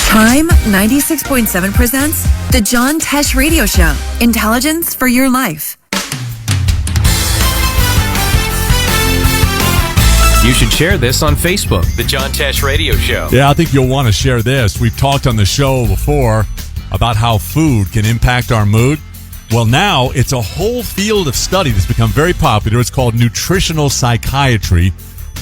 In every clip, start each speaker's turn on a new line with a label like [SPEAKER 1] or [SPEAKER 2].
[SPEAKER 1] CHYM 96.7 presents The John Tesh Radio Show. Intelligence for your life.
[SPEAKER 2] You should share this on Facebook, The John Tesh Radio Show.
[SPEAKER 3] Yeah, I think you'll want to share this. We've talked on the show before about how food can impact our mood. Well, now it's a whole field of study that's become very popular. It's called nutritional psychiatry.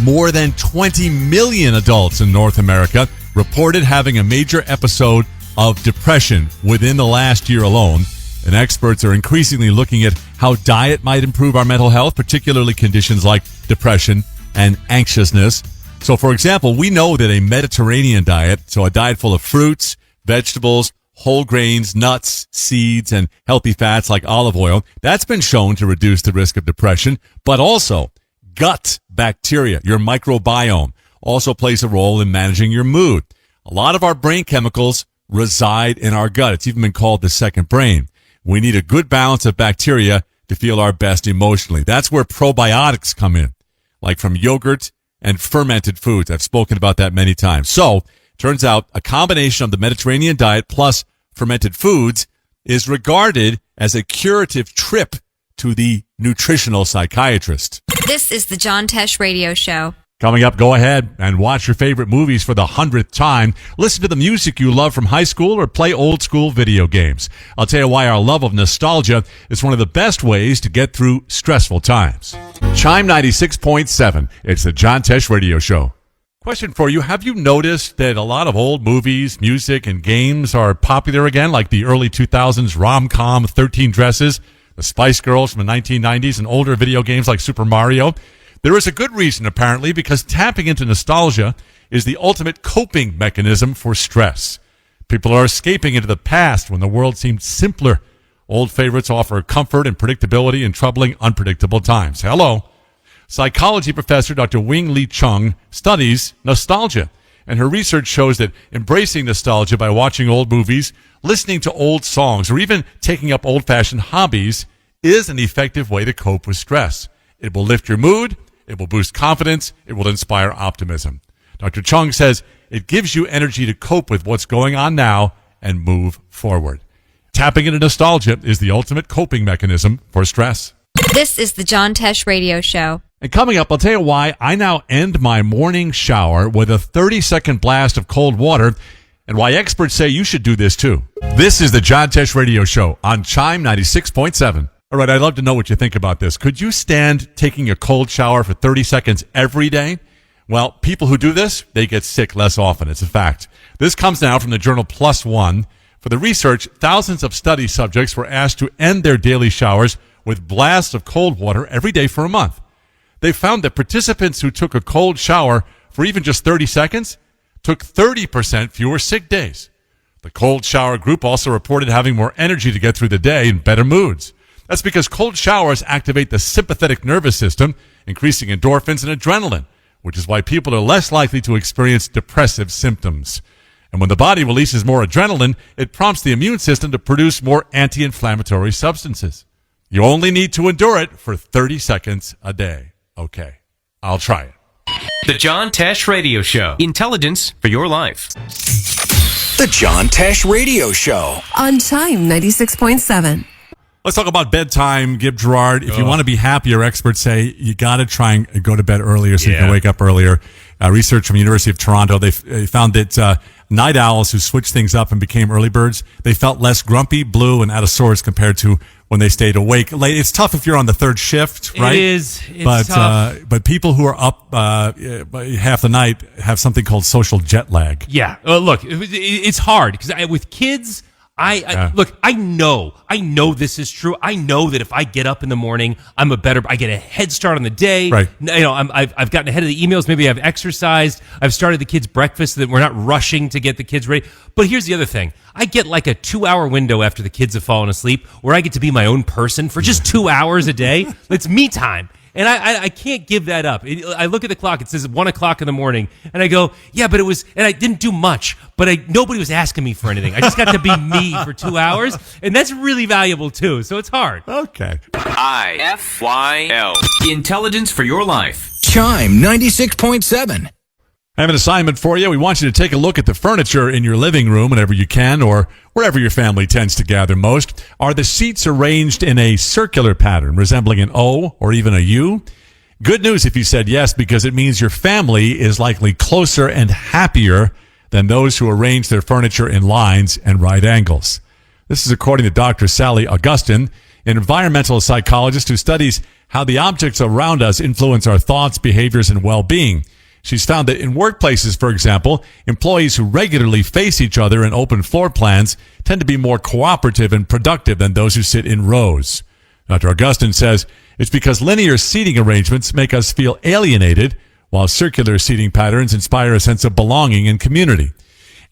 [SPEAKER 3] More than 20 million adults in North America reported having a major episode of depression within the last year alone. And experts are increasingly looking at how diet might improve our mental health, particularly conditions like depression and anxiousness. So, for example, we know that a Mediterranean diet, so a diet full of fruits, vegetables, whole grains, nuts, seeds, and healthy fats like olive oil, that's been shown to reduce the risk of depression. But also, gut bacteria, your microbiome, also plays a role in managing your mood. A lot of our brain chemicals reside in our gut. It's even been called the second brain. We need a good balance of bacteria to feel our best emotionally. That's where probiotics come in, like from yogurt and fermented foods. I've spoken about that many times. So, turns out a combination of the Mediterranean diet plus fermented foods is regarded as a curative trip to the nutritional psychiatrist.
[SPEAKER 4] This is the John Tesh Radio Show.
[SPEAKER 3] Coming up, go ahead and watch your favorite movies for the 100th time. Listen to the music you love from high school or play old school video games. I'll tell you why our love of nostalgia is one of the best ways to get through stressful times. CHYM 96.7. It's the John Tesh Radio Show. Question for you. Have you noticed that a lot of old movies, music, and games are popular again, like the early 2000s rom-com 13 Dresses, the Spice Girls from the 1990s, and older video games like Super Mario? There is a good reason, apparently, because tapping into nostalgia is the ultimate coping mechanism for stress. People are escaping into the past when the world seemed simpler. Old favorites offer comfort and predictability in troubling, unpredictable times. Hello. Psychology professor Dr. Wing-Li Chung studies nostalgia, and her research shows that embracing nostalgia by watching old movies, listening to old songs, or even taking up old-fashioned hobbies is an effective way to cope with stress. It will lift your mood, it will boost confidence, it will inspire optimism. Dr. Chung says it gives you energy to cope with what's going on now and move forward. Tapping into nostalgia is the ultimate coping mechanism for stress.
[SPEAKER 4] This is the John Tesh Radio Show.
[SPEAKER 3] And coming up, I'll tell you why I now end my morning shower with a 30-second blast of cold water, and why experts say you should do this too. This is the John Tesh Radio Show on CHYM 96.7. All right, I'd love to know what you think about this. Could you stand taking a cold shower for 30 seconds every day? Well, people who do this, they get sick less often. It's a fact. This comes now from the journal PLOS ONE. For the research, thousands of study subjects were asked to end their daily showers with blasts of cold water every day for a month. They found that participants who took a cold shower for even just 30 seconds took 30% fewer sick days. The cold shower group also reported having more energy to get through the day and better moods. That's because cold showers activate the sympathetic nervous system, increasing endorphins and adrenaline, which is why people are less likely to experience depressive symptoms. And when the body releases more adrenaline, it prompts the immune system to produce more anti-inflammatory substances. You only need to endure it for 30 seconds a day. Okay, I'll try it.
[SPEAKER 2] The John Tesh Radio Show. Intelligence for your life.
[SPEAKER 5] The John Tesh Radio Show.
[SPEAKER 1] On CHYM 96.7.
[SPEAKER 3] Let's talk about bedtime, Gib Gerard. If you want to be happier, experts say you got to try and go to bed earlier so you can wake up earlier. Research from the University of Toronto, they found that night owls who switched things up and became early birds, they felt less grumpy, blue, and out of sorts compared to when they stayed awake late. It's tough if you're on the third shift, right?
[SPEAKER 6] It is. It's tough.
[SPEAKER 3] But people who are up half the night have something called social jet lag.
[SPEAKER 6] Yeah. Look, it's hard because with kids, look, I know this is true. I know that if I get up in the morning, I get a head start on the day.
[SPEAKER 3] Right.
[SPEAKER 6] I've gotten ahead of the emails. Maybe I've exercised. I've started the kids' breakfast so that we're not rushing to get the kids ready. But here's the other thing. I get like a 2-hour window after the kids have fallen asleep where I get to be my own person for just 2 hours a day. It's me time. And I can't give that up. I look at the clock. It says 1 o'clock in the morning. And I go, yeah, but it was, and I didn't do much. But nobody was asking me for anything. I just got to be me for 2 hours. And that's really valuable, too. So it's hard.
[SPEAKER 3] Okay.
[SPEAKER 2] IFYL. Intelligence for your life.
[SPEAKER 5] CHYM 96.7.
[SPEAKER 3] I have an assignment for you. We want you to take a look at the furniture in your living room whenever you can, or wherever your family tends to gather most. Are the seats arranged in a circular pattern, resembling an O or even a U? Good news if you said yes, because it means your family is likely closer and happier than those who arrange their furniture in lines and right angles. This is according to Dr. Sally Augustin, an environmental psychologist who studies how the objects around us influence our thoughts, behaviors, and well-being. She's found that in workplaces, for example, employees who regularly face each other in open floor plans tend to be more cooperative and productive than those who sit in rows. Dr. Augustin says it's because linear seating arrangements make us feel alienated, while circular seating patterns inspire a sense of belonging and community.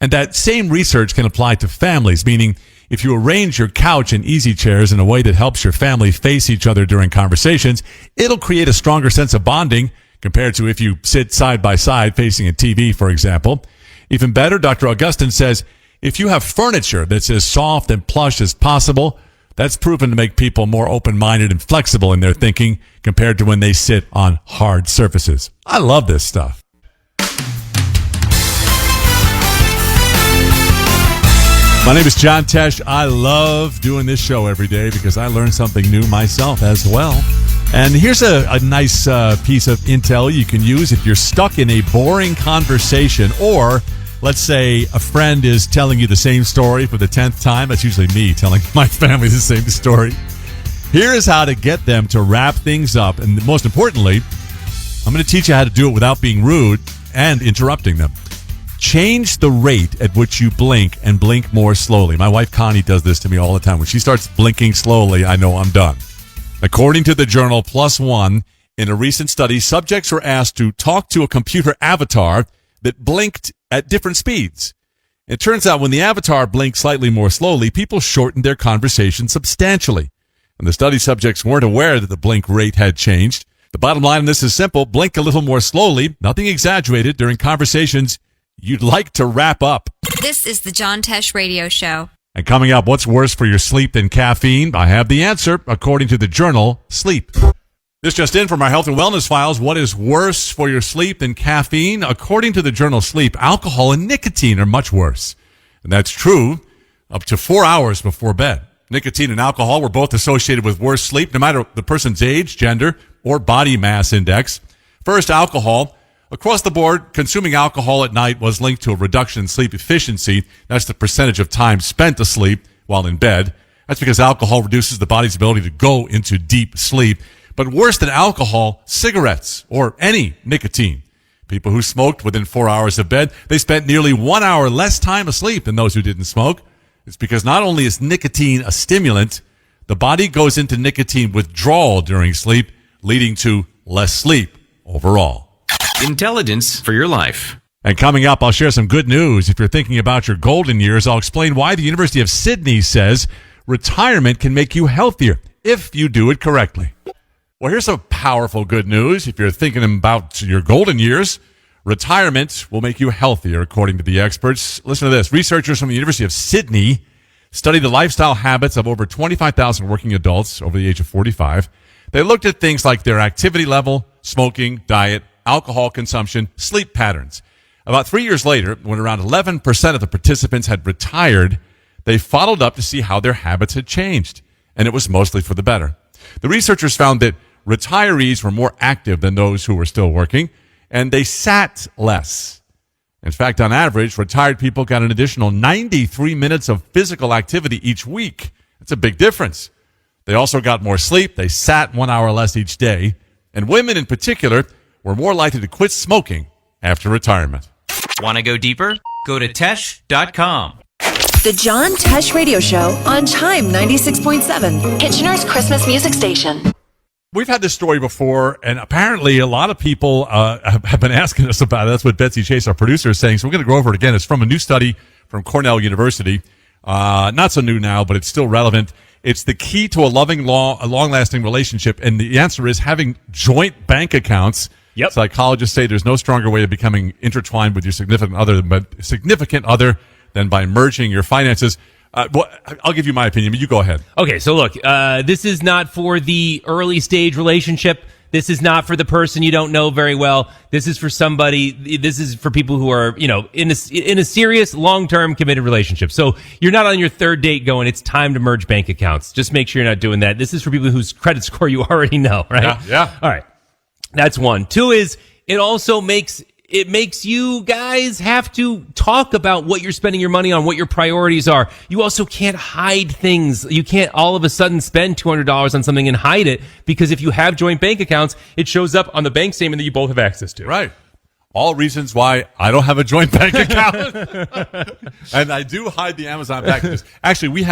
[SPEAKER 3] And that same research can apply to families, meaning if you arrange your couch and easy chairs in a way that helps your family face each other during conversations, it'll create a stronger sense of bonding compared to if you sit side by side facing a TV, for example. Even better, Dr. Augustin says, if you have furniture that's as soft and plush as possible, that's proven to make people more open-minded and flexible in their thinking compared to when they sit on hard surfaces. I love this stuff. My name is John Tesh. I love doing this show every day because I learn something new myself as well. And here's a nice piece of intel you can use if you're stuck in a boring conversation, or let's say a friend is telling you the same story for the 10th time. That's usually me telling my family the same story. Here is how to get them to wrap things up. And most importantly, I'm going to teach you how to do it without being rude and interrupting them. Change the rate at which you blink and blink more slowly. My wife Connie does this to me all the time. When she starts blinking slowly, I know I'm done. According to the journal PLOS ONE, in a recent study, subjects were asked to talk to a computer avatar that blinked at different speeds. It turns out when the avatar blinked slightly more slowly, people shortened their conversation substantially. And the study subjects weren't aware that the blink rate had changed. The bottom line on this is simple. Blink a little more slowly, nothing exaggerated, during conversations you'd like to wrap up.
[SPEAKER 4] This is the John Tesh Radio Show.
[SPEAKER 3] And coming up, what's worse for your sleep than caffeine? I have the answer, according to the journal Sleep. This just in from our health and wellness files. What is worse for your sleep than caffeine? According to the journal Sleep, alcohol and nicotine are much worse. And that's true up to 4 hours before bed. Nicotine and alcohol were both associated with worse sleep, no matter the person's age, gender, or body mass index. First, alcohol. Across the board, consuming alcohol at night was linked to a reduction in sleep efficiency. That's the percentage of time spent asleep while in bed. That's because alcohol reduces the body's ability to go into deep sleep. But worse than alcohol, cigarettes or any nicotine. People who smoked within 4 hours of bed, they spent nearly 1 hour less time asleep than those who didn't smoke. It's because not only is nicotine a stimulant, the body goes into nicotine withdrawal during sleep, leading to less sleep overall.
[SPEAKER 2] Intelligence for your life.
[SPEAKER 3] And coming up, I'll share some good news. If you're thinking about your golden years, I'll explain why the University of Sydney says retirement can make you healthier if you do it correctly. Well, here's some powerful good news. If you're thinking about your golden years, retirement will make you healthier, according to the experts. Listen to this. Researchers from the University of Sydney studied the lifestyle habits of over 25,000 working adults over the age of 45. They looked at things like their activity level, smoking, diet, alcohol consumption, sleep patterns. About 3 years later, when around 11% of the participants had retired, they followed up to see how their habits had changed, and it was mostly for the better. The researchers found that retirees were more active than those who were still working, and they sat less. In fact, on average, retired people got an additional 93 minutes of physical activity each week. That's a big difference. They also got more sleep. They sat 1 hour less each day. And women in particular were more likely to quit smoking after retirement.
[SPEAKER 2] Want to go deeper? Go to Tesh.com.
[SPEAKER 1] The John Tesh Radio Show on CHYM 96.7, Kitchener's Christmas music station.
[SPEAKER 3] We've had this story before, and apparently a lot of people have been asking us about it. That's what Betsy Chase, our producer, is saying. So we're going to go over it again. It's from a new study from Cornell University. Not so new now, but it's still relevant. It's the key to a long-lasting relationship, and the answer is having joint bank accounts.
[SPEAKER 6] Yep.
[SPEAKER 3] Psychologists say there's no stronger way of becoming intertwined with your significant other than by merging your finances. I'll give you my opinion, but you go ahead.
[SPEAKER 6] Okay, so look, this is not for the early stage relationship. This is not for the person you don't know very well. This is for somebody. This is for people who are, in a serious, long-term committed relationship. So you're not on your third date going, it's time to merge bank accounts. Just make sure you're not doing that. This is for people whose credit score you already know, right?
[SPEAKER 3] Yeah.
[SPEAKER 6] All right. That's one. Two is it also makes you guys have to talk about what you're spending your money on, what your priorities are. You also can't hide things. You can't all of a sudden spend $200 on something and hide it, because if you have joint bank accounts, it shows up on the bank statement that you both have access to.
[SPEAKER 3] Right. All reasons why I don't have a joint bank account. And I do hide the Amazon packages. Actually, we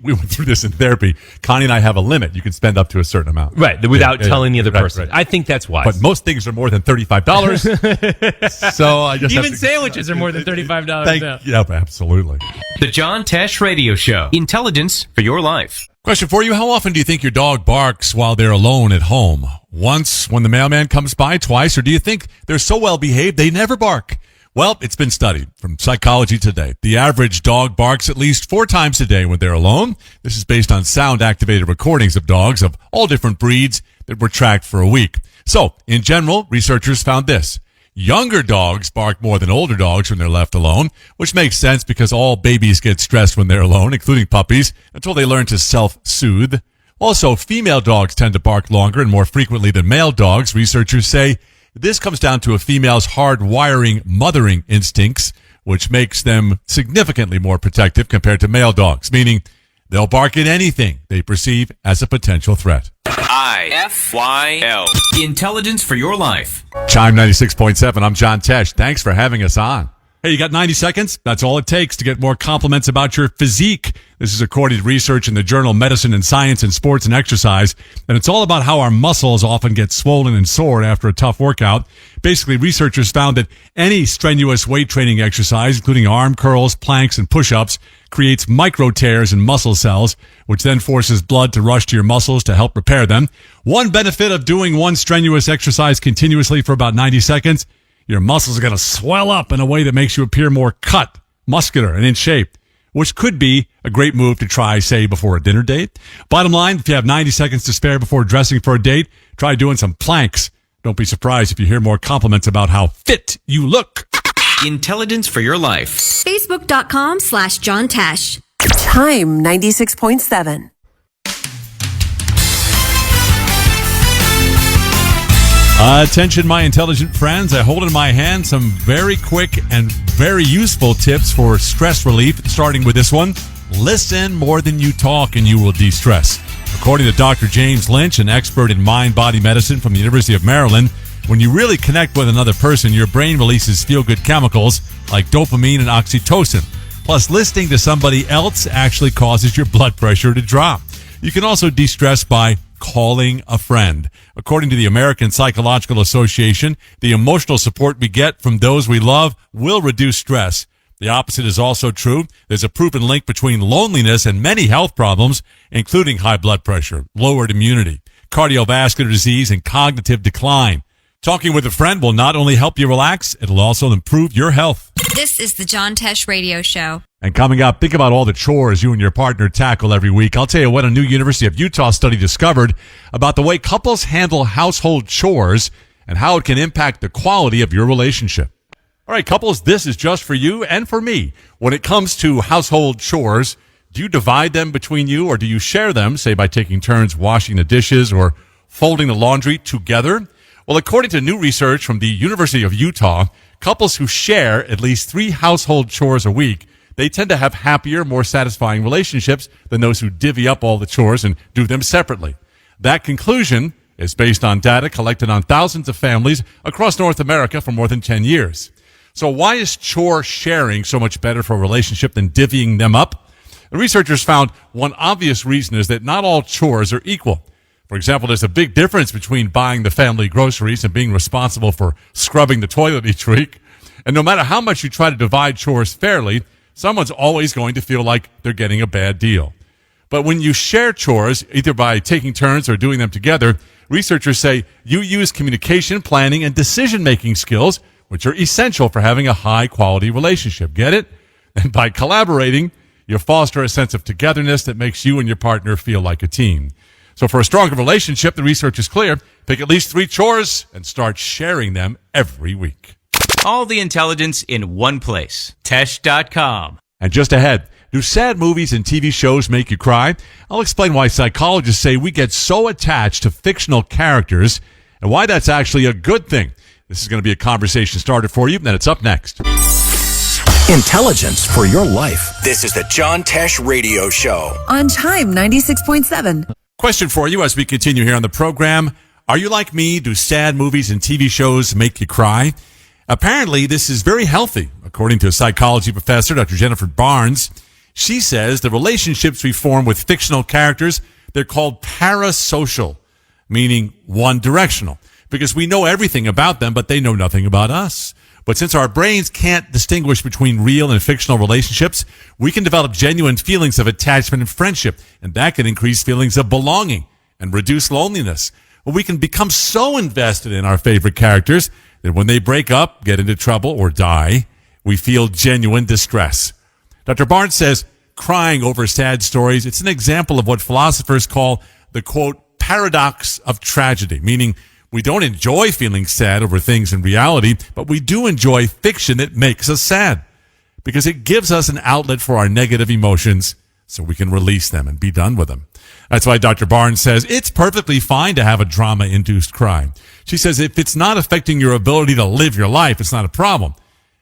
[SPEAKER 3] went through this in therapy. Connie and I have a limit. You can spend up to a certain amount.
[SPEAKER 6] Right, without telling the other person.
[SPEAKER 3] Right.
[SPEAKER 6] I think that's wise.
[SPEAKER 3] But most things are more than $35. So I just
[SPEAKER 6] even sandwiches are more than $35 now.
[SPEAKER 3] Yep, absolutely.
[SPEAKER 2] The John Tesh Radio Show. Intelligence for your life.
[SPEAKER 3] Question for you. How often do you think your dog barks while they're alone at home? Once when the mailman comes by, twice, or do you think they're so well behaved they never bark? Well, it's been studied from Psychology Today. The average dog barks at least 4 times a day when they're alone. This is based on sound-activated recordings of dogs of all different breeds that were tracked for a week. So, in general, researchers found this. Younger dogs bark more than older dogs when they're left alone, which makes sense because all babies get stressed when they're alone, including puppies, until they learn to self-soothe. Also, female dogs tend to bark longer and more frequently than male dogs. Researchers say this comes down to a female's hard-wiring mothering instincts, which makes them significantly more protective compared to male dogs, meaning they'll bark at anything they perceive as a potential threat.
[SPEAKER 2] IFYL. Intelligence for your life.
[SPEAKER 3] CHYM 96.7. I'm John Tesh. Thanks for having us on. Hey, you got 90 seconds? That's all it takes to get more compliments about your physique. This is according to research in the journal Medicine and Science in Sports and Exercise. And it's all about how our muscles often get swollen and sore after a tough workout. Basically, researchers found that any strenuous weight training exercise, including arm curls, planks, and push-ups, creates micro tears in muscle cells, which then forces blood to rush to your muscles to help repair them. One benefit of doing one strenuous exercise continuously for about 90 seconds, your muscles are going to swell up in a way that makes you appear more cut, muscular, and in shape, which could be a great move to try, say, before a dinner date. Bottom line, if you have 90 seconds to spare before dressing for a date, try doing some planks. Don't be surprised if you hear more compliments about how fit you look.
[SPEAKER 2] Intelligence for your life.
[SPEAKER 4] Facebook.com/John Tesh.
[SPEAKER 1] CHYM 96.7.
[SPEAKER 3] Attention, my intelligent friends. I hold in my hand some very quick and very useful tips for stress relief, starting with this one. Listen more than you talk and you will de-stress. According to Dr. James Lynch, an expert in mind-body medicine from the University of Maryland, when you really connect with another person, your brain releases feel-good chemicals like dopamine and oxytocin. Plus, listening to somebody else actually causes your blood pressure to drop. You can also de-stress by calling a friend. According to the American Psychological Association, the emotional support we get from those we love will reduce stress. The opposite is also true. There's a proven link between loneliness and many health problems, including high blood pressure, lowered immunity, cardiovascular disease, and cognitive decline. Talking with a friend will not only help you relax, it'll also improve your health.
[SPEAKER 4] This is the John Tesh Radio Show.
[SPEAKER 3] And coming up, think about all the chores you and your partner tackle every week. I'll tell you what a new University of Utah study discovered about the way couples handle household chores and how it can impact the quality of your relationship. All right, couples, this is just for you and for me. When it comes to household chores, do you divide them between you or do you share them, say by taking turns washing the dishes or folding the laundry together? Well, according to new research from the University of Utah, couples who share at least 3 household chores a week, they tend to have happier, more satisfying relationships than those who divvy up all the chores and do them separately. That conclusion is based on data collected on thousands of families across North America for more than 10 years. So why is chore sharing so much better for a relationship than divvying them up? The researchers found one obvious reason is that not all chores are equal. For example, there's a big difference between buying the family groceries and being responsible for scrubbing the toilet each week. And no matter how much you try to divide chores fairly, someone's always going to feel like they're getting a bad deal. But when you share chores, either by taking turns or doing them together, researchers say you use communication, planning, and decision-making skills, which are essential for having a high-quality relationship. Get it? And by collaborating, you foster a sense of togetherness that makes you and your partner feel like a team. So for a stronger relationship, the research is clear. Pick at least 3 chores and start sharing them every week.
[SPEAKER 2] All the intelligence in one place. Tesh.com.
[SPEAKER 3] And just ahead, do sad movies and TV shows make you cry? I'll explain why psychologists say we get so attached to fictional characters and why that's actually a good thing. This is going to be a conversation starter for you, and it's up next.
[SPEAKER 5] Intelligence for your life. This is the John Tesh Radio Show.
[SPEAKER 1] On CHYM 96.7.
[SPEAKER 3] Question for you as we continue here on the program. Are you like me? Do sad movies and TV shows make you cry? Apparently, this is very healthy, according to a psychology professor, Dr. Jennifer Barnes. She says the relationships we form with fictional characters, they're called parasocial, meaning one-directional, because we know everything about them, but they know nothing about us. But since our brains can't distinguish between real and fictional relationships, we can develop genuine feelings of attachment and friendship, and that can increase feelings of belonging and reduce loneliness. Well, we can become so invested in our favorite characters that when they break up, get into trouble, or die, we feel genuine distress. Dr. Barnes says crying over sad stories, it's an example of what philosophers call the, quote, paradox of tragedy, meaning we don't enjoy feeling sad over things in reality, but we do enjoy fiction that makes us sad because it gives us an outlet for our negative emotions so we can release them and be done with them. That's why Dr. Barnes says it's perfectly fine to have a drama-induced cry. She says if it's not affecting your ability to live your life, it's not a problem.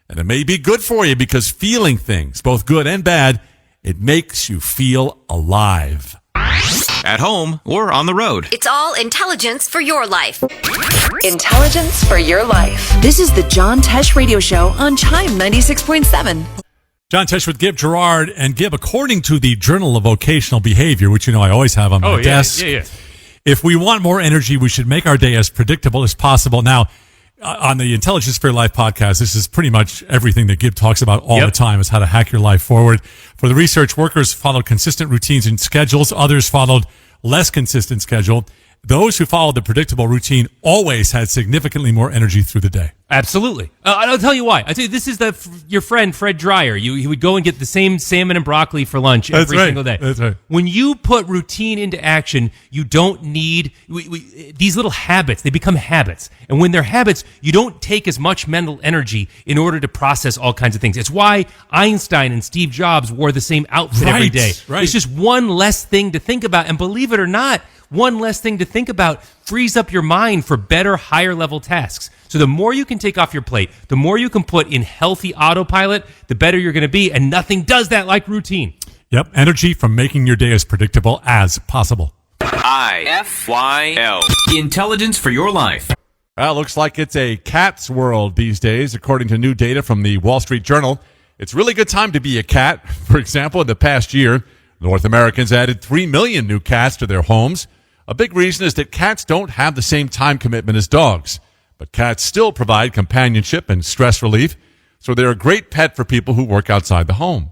[SPEAKER 3] And it may be good for you because feeling things, both good and bad, it makes you feel alive.
[SPEAKER 2] At home or on the road.
[SPEAKER 4] It's all intelligence for your life.
[SPEAKER 1] Intelligence for your life. This is the John Tesh Radio Show on CHYM 96.7.
[SPEAKER 3] John Tesh with Gib Gerard, and Gib, according to the Journal of Vocational Behavior, which you know I always have on my desk, if we want more energy, we should make our day as predictable as possible. Now, on the Intelligence for Your Life podcast, this is pretty much everything that Gib talks about all the time is how to hack your life forward. For the research, workers followed consistent routines and schedules. Others followed less consistent schedule. Those who followed the predictable routine always had significantly more energy through the day.
[SPEAKER 6] Absolutely. I'll tell you why. I tell you, this is your friend Fred Dreyer. He would go and get the same salmon and broccoli for lunch every single day.
[SPEAKER 3] That's right.
[SPEAKER 6] When you put routine into action, you don't need these little habits. They become habits, and when they're habits, you don't take as much mental energy in order to process all kinds of things. It's why Einstein and Steve Jobs wore the same outfit every day.
[SPEAKER 3] Right.
[SPEAKER 6] It's just one less thing to think about, and believe it or not, one less thing to think about frees up your mind for better, higher level tasks. So the more you can take off your plate, the more you can put in healthy autopilot, the better you're going to be. And nothing does that like routine.
[SPEAKER 3] Yep. Energy from making your day as predictable as possible.
[SPEAKER 2] IFYL. Intelligence for your life.
[SPEAKER 3] Well, looks like it's a cat's world these days, according to new data from the Wall Street Journal. It's a really good time to be a cat. For example, in the past year, North Americans added 3 million new cats to their homes. A big reason is that cats don't have the same time commitment as dogs, but cats still provide companionship and stress relief, so they're a great pet for people who work outside the home.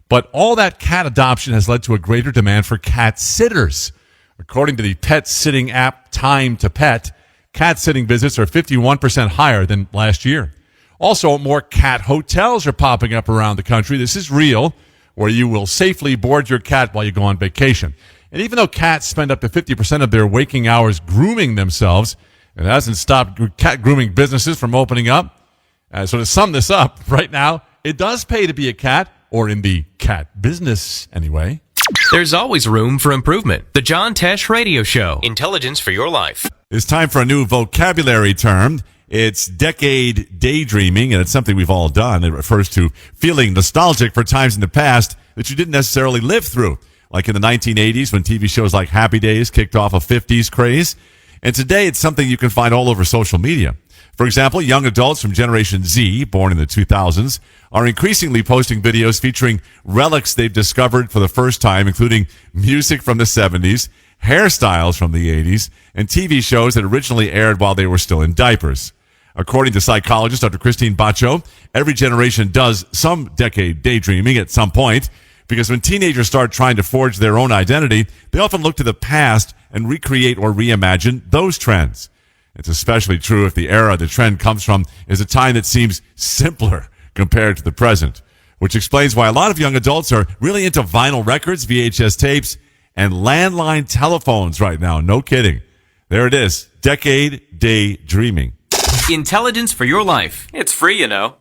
[SPEAKER 3] But all that cat adoption has led to a greater demand for cat sitters. According to the pet sitting app Time to Pet, cat sitting visits are 51% higher than last year. Also, more cat hotels are popping up around the country. This is real, where you will safely board your cat while you go on vacation. And even though cats spend up to 50% of their waking hours grooming themselves, it hasn't stopped cat grooming businesses from opening up. So to sum this up, right now, it does pay to be a cat, or in the cat business anyway.
[SPEAKER 2] There's always room for improvement. The John Tesh Radio Show. Intelligence for your life.
[SPEAKER 3] It's time for a new vocabulary term. It's decade daydreaming, and it's something we've all done. It refers to feeling nostalgic for times in the past that you didn't necessarily live through, like in the 1980s when TV shows like Happy Days kicked off a 50s craze. And today it's something you can find all over social media. For example, young adults from Generation Z, born in the 2000s, are increasingly posting videos featuring relics they've discovered for the first time, including music from the 70s, hairstyles from the 80s, and TV shows that originally aired while they were still in diapers. According to psychologist Dr. Christine Baccio, every generation does some decade daydreaming at some point, because when teenagers start trying to forge their own identity, they often look to the past and recreate or reimagine those trends. It's especially true if the era the trend comes from is a time that seems simpler compared to the present, which explains why a lot of young adults are really into vinyl records, VHS tapes, and landline telephones right now. No kidding. There it is. Decade day dreaming.
[SPEAKER 2] Intelligence for your life. It's free, you know.